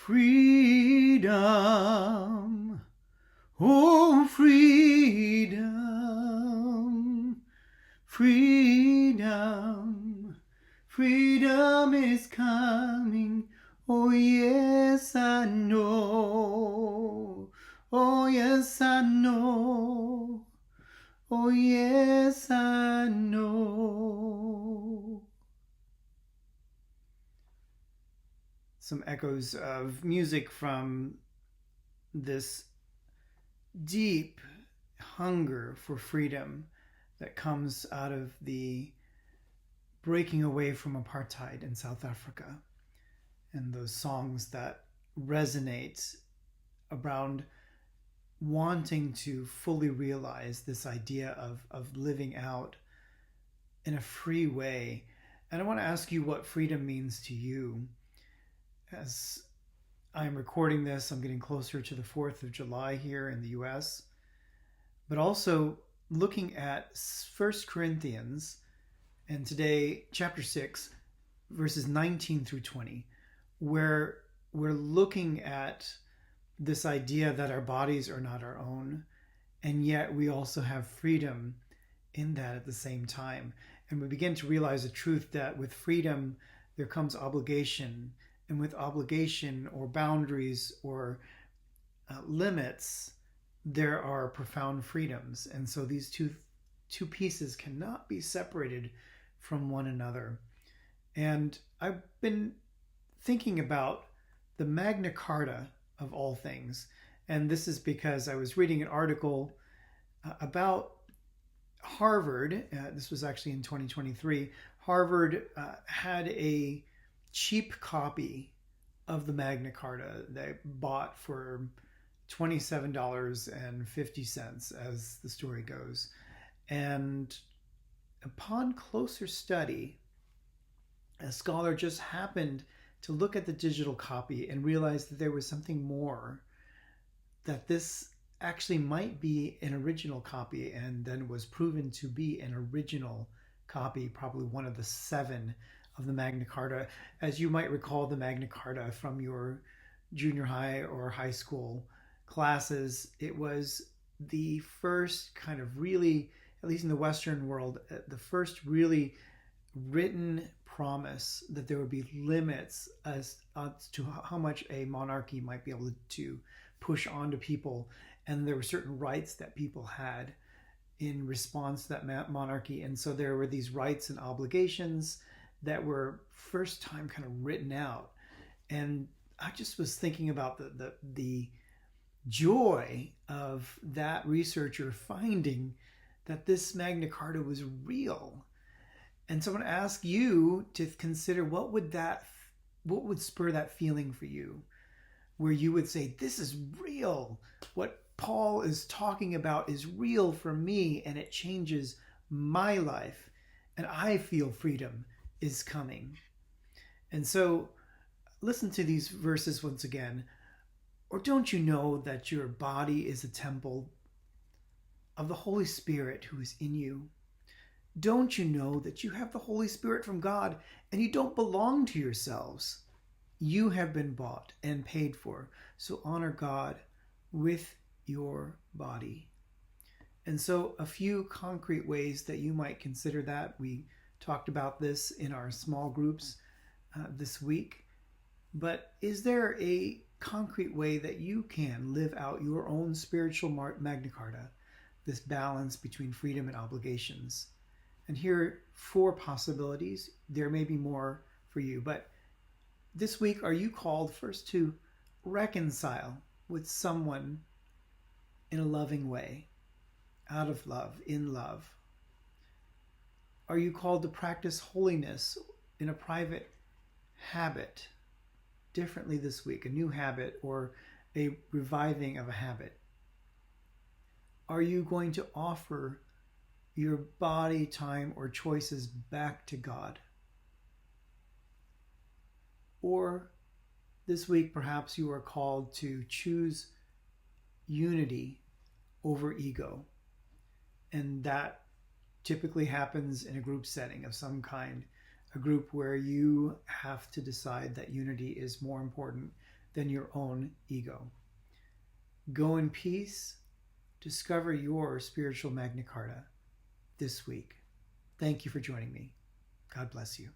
Freedom, oh freedom, freedom, freedom is coming. Oh yes, I know. Oh yes, I know. Oh yes, I know. Some echoes of music from this deep hunger for freedom that comes out of the breaking away from apartheid in South Africa, and those songs that resonate around wanting to fully realize this idea of living out in a free way. And I want to ask you what freedom means to you. As I'm recording this, I'm getting closer to the 4th of July here in the US, but also looking at 1 Corinthians, and today, chapter 6, verses 19 through 20, where we're looking at this idea that our bodies are not our own, and yet we also have freedom in that at the same time. And we begin to realize the truth that with freedom, there comes obligation, and with obligation or boundaries or limits, there are profound freedoms. And so these two pieces cannot be separated from one another. And I've been thinking about the Magna Carta of all things. And this is because I was reading an article about Harvard. This was actually in 2023. Harvard had a cheap copy of the Magna Carta they bought for $27.50, as the story goes. And upon closer study, a scholar just happened to look at the digital copy and realize that there was something more, that this actually might be an original copy, and then was proven to be an original copy, probably one of the 7 of the Magna Carta. As you might recall, the Magna Carta from your junior high or high school classes, it was the first kind of really, at least in the Western world, the first really written promise that there would be limits as to how much a monarchy might be able to push onto people, and there were certain rights that people had in response to that monarchy. And so there were these rights and obligations that were first time kind of written out. And I just was thinking about the joy of that researcher finding that this Magna Carta was real. And so I want to ask you to consider what would spur that feeling for you, where you would say, this is real. What Paul is talking about is real for me, and it changes my life, and I feel freedom is coming. And so listen to these verses once again. Or don't you know that your body is a temple of the Holy Spirit who is in you? Don't you know that you have the Holy Spirit from God, and you don't belong to yourselves? You have been bought and paid for, so honor God with your body. And so a few concrete ways that you might consider that. We talked about this in our small groups this week. But is there a concrete way that you can live out your own spiritual Magna Carta, this balance between freedom and obligations? And here are 4 possibilities. There may be more for you, but this week, are you called first to reconcile with someone in a loving way, out of love, in love? Are you called to practice holiness in a private habit differently this week, a new habit or a reviving of a habit? Are you going to offer your body, time, or choices back to God? Or this week, perhaps you are called to choose unity over ego. And that typically happens in a group setting of some kind, a group where you have to decide that unity is more important than your own ego. Go in peace. Discover your spiritual Magna Carta this week. Thank you for joining me. God bless you.